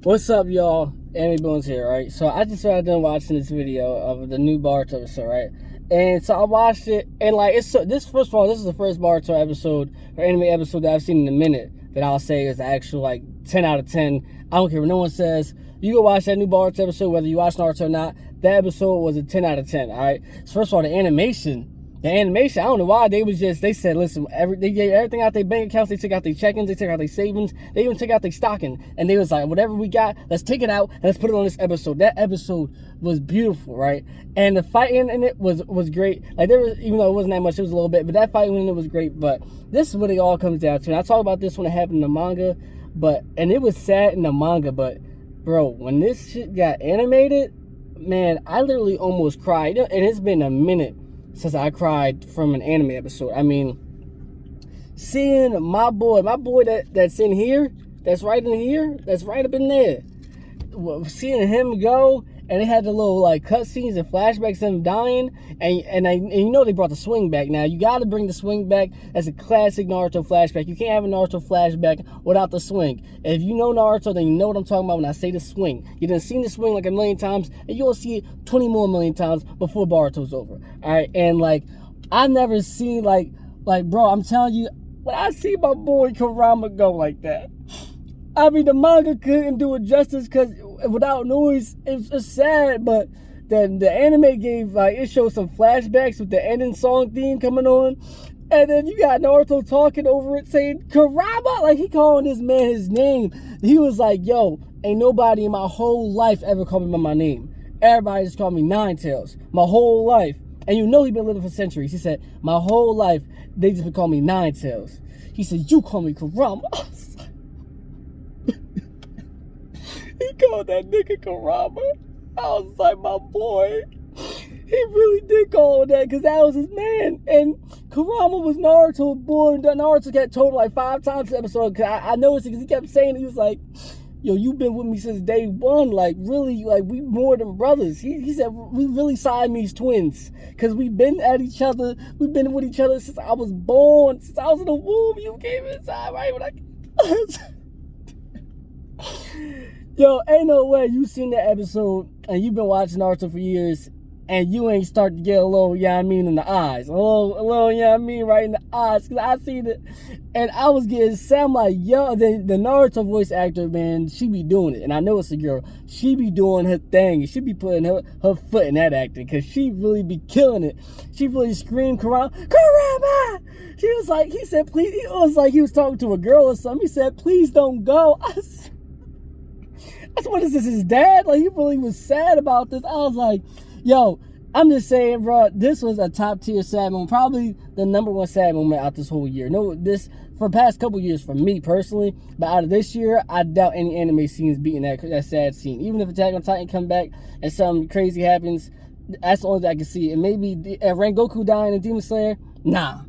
What's up, y'all? Anime Bones here, right? So I just started done watching this video of the new Boruto episode, right? And so I watched it, and like it's so, this. First of all, this is the first Boruto episode or anime episode that I've seen in a minute that I'll say is the actual like 10 out of 10. I don't care what no one says. You go watch that new Boruto episode, whether you watch Naruto or not. That episode was a 10 out of 10. All right. So first of all, the animation. I don't know why they said, listen, they gave everything out their bank accounts. They took out their check-ins, they took out their savings, they even took out their stocking, and they was like, whatever we got, let's take it out and let's put it on this episode. That episode was beautiful, right? And the fighting in it was great. Like there was, even though it wasn't that much, it was a little bit, but that fighting in it was great. But this is what it all comes down to. And I talk about this when it happened in the manga, and it was sad in the manga, but bro, when this shit got animated, man, I literally almost cried. And it's been a minute since I cried from an anime episode. I mean, seeing my boy that's in here, that's right in here, that's right up in there, seeing him go, and they had the little like cutscenes and flashbacks of him dying, and you know they brought the swing back. Now you got to bring the swing back. That's a classic Naruto flashback. You can't have a Naruto flashback without the swing. If you know Naruto, then you know what I'm talking about when I say the swing. You done seen the swing like a million times, and you'll see it 20 more million times before Boruto's over. All right, and like I've never seen like bro, I'm telling you, when I see my boy Kurama go like that, I mean, the manga couldn't do it justice because without noise, it's sad. But the anime gave, like, it showed some flashbacks with the ending song theme coming on. And then you got Naruto talking over it saying, Kurama! Like, he calling this man his name. He was like, yo, ain't nobody in my whole life ever called me by my name. Everybody just called me Nine Tails. My whole life. And you know he been living for centuries. He said, my whole life, they just been calling me Nine Tails. He said, you call me Kurama. He called that nigga Kurama. I was like, my boy. He really did call him that because that was his man. And Kurama was Naruto's boy. And Naruto got told like 5 times this episode. Cause I noticed it because he kept saying it. He was like, yo, you been with me since day one. Like, really, like, we more than brothers. He said, we really Siamese twins. Because we've been at each other. We've been with each other since I was born. Since I was in the womb. You came inside, right? When Yo, ain't no way you seen that episode and you've been watching Naruto for years and you ain't start to get a little, you know what I mean, in the eyes. A little, you know what I mean, right in the eyes. Because I seen it and I was getting sad. I'm like, yo, the Naruto voice actor, man, she be doing it. And I know it's a girl. She be doing her thing. She be putting her foot in that acting because she really be killing it. She really screamed, Kurama! She was like, he said, please. It was like he was talking to a girl or something. He said, please don't go. What is this, his dad? Like, he really was sad about this. I was like, yo, I'm just saying, bro, this was a top tier sad moment. Probably the number one sad moment out this whole year. No, this, for the past couple years for me personally, but out of this year, I doubt any anime scenes beating that sad scene. Even if Attack on Titan come back and something crazy happens, that's the only thing I can see. And maybe Rengoku dying in Demon Slayer, nah.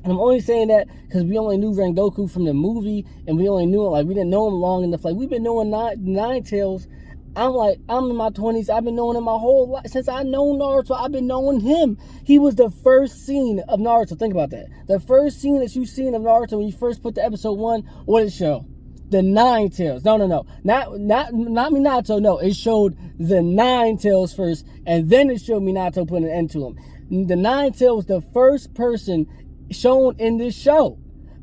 And I'm only saying that because we only knew Rengoku from the movie, and we only knew it, like, we didn't know him long enough. Like, we've been knowing Nine Tails. I'm in my 20s. I've been knowing him my whole life. Since I know Naruto, I've been knowing him. He was the first scene of Naruto. Think about that. The first scene that you've seen of Naruto when you first put the episode 1, what did it show? The Nine Tails. No. Not Minato. No, it showed the Nine Tails first, and then it showed Minato putting an end to him. The Nine Tails was the first person shown in this show.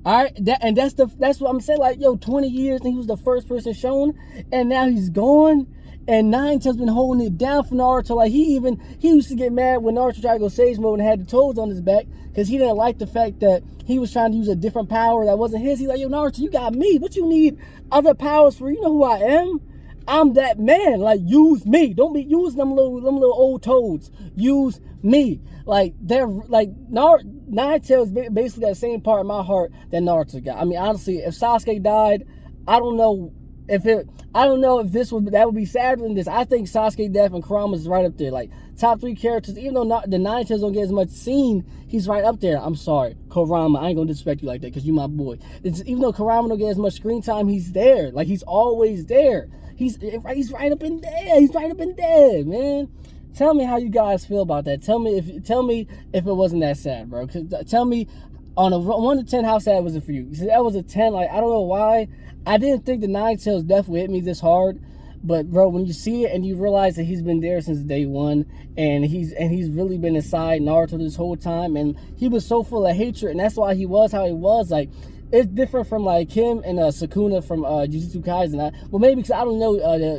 All right, that's what I'm saying. Like, yo, 20 years and he was the first person shown, and now he's gone. And Nine Tails been holding it down for Naruto. Like, he used to get mad when Naruto tried to go Sage Mode and had the toads on his back because he didn't like the fact that he was trying to use a different power that wasn't his. He's like, yo, Naruto, you got me. What you need other powers for? You know who I am? I'm that man. Like, use me. Don't be using them little old toads. Use me. Like, they're like Nine Tails basically got the same part in my heart that Naruto got. I mean, honestly, if Sasuke died, I don't know if that would be sadder than this. I think Sasuke death and Kurama is right up there. Like, top 3 characters, even though the Nine Tails don't get as much scene, he's right up there. I'm sorry, Kurama. I ain't gonna disrespect you like that because you my boy. Even though Kurama don't get as much screen time, he's there. Like, he's always there. He's right up in there. He's right up in there, man. Tell me how you guys feel about that. Tell me if it wasn't that sad, bro. Tell me On a 1 to 10, how sad was it for you? See, that was a 10. Like, I don't know why. I didn't think the Nine Tails death would hit me this hard. But bro, when you see it and you realize that he's been there since day one, and he's really been inside Naruto this whole time, and he was so full of hatred, and that's why he was how he was. Like, it's different from like him and Sukuna from Jujutsu Kaisen. Well, maybe because I don't know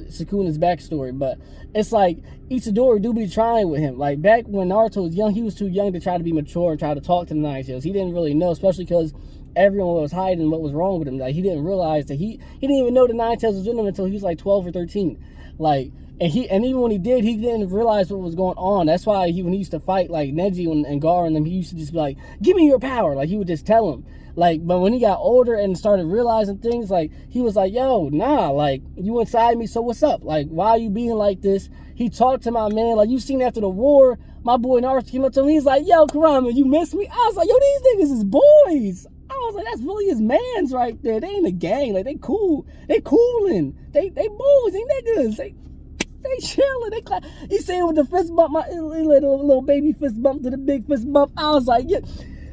Sukuna's backstory, but it's like Itadori do be trying with him. Like, back when Naruto was young, he was too young to try to be mature and try to talk to the Nine Tails. He didn't really know, especially because everyone was hiding what was wrong with him. Like, he didn't realize that he didn't even know the Nine Tails was in him until he was like 12 or 13. Like, and even when he didn't realize what was going on. That's why when he used to fight like Neji and Gar and them, he used to just be like, "Give me your power." Like, he would just tell him. Like, but when he got older and started realizing things, like, he was like, "Yo, nah, like, you inside me, so what's up? Like, why are you being like this?" He talked to my man, like, you seen after the war, my boy Naruto came up to him, he's like, "Yo, Kurama, you miss me?" I was like, "Yo, these niggas is boys." I was like, that's really his mans right there. They ain't a gang. Like, they cool. They coolin'. They boys. They niggas. They chillin'. They clap. He saying with the fist bump, my little baby fist bump to the big fist bump. I was like, yeah.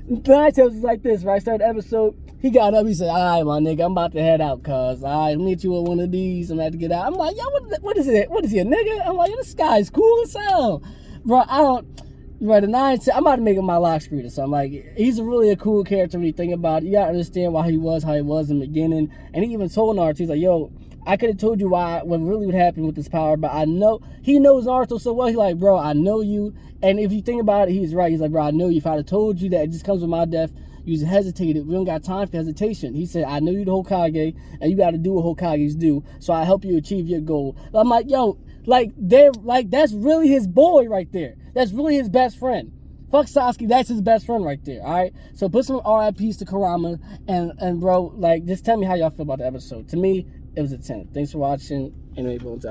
Nine Tails was like this, right? Started the episode. He got up. He said, "All right, my nigga, I'm about to head out, cuz. All right, meet you with one of these. I'm about to get out." I'm like, "Yo, what is it? What is he, a nigga?" I'm like, "Yo, this guy's cool as hell." Bro, the Nine Tails, I'm about to make him my lock screen or something. Like, he's really a cool character when you think about it. You gotta understand why he was how he was in the beginning. And he even told Naruto, he's like, "Yo, I could have told you what really would happen with this power, but I know," he knows Naruto so well. He's like, "Bro, I know you." And if you think about it, he's right. He's like, "Bro, I know you. If I'd have told you that it just comes with my death, you just hesitated. We don't got time for hesitation." He said, "I know you the Hokage, and you got to do what Hokages do. So I help you achieve your goal." I'm like, yo, that's really his boy right there. That's really his best friend. Fuck Sasuke, that's his best friend right there, all right? So put some RIPs to Kurama, and bro, like, just tell me how y'all feel about the episode. To me, it was a 10. Thanks for watching. Anime Bones out.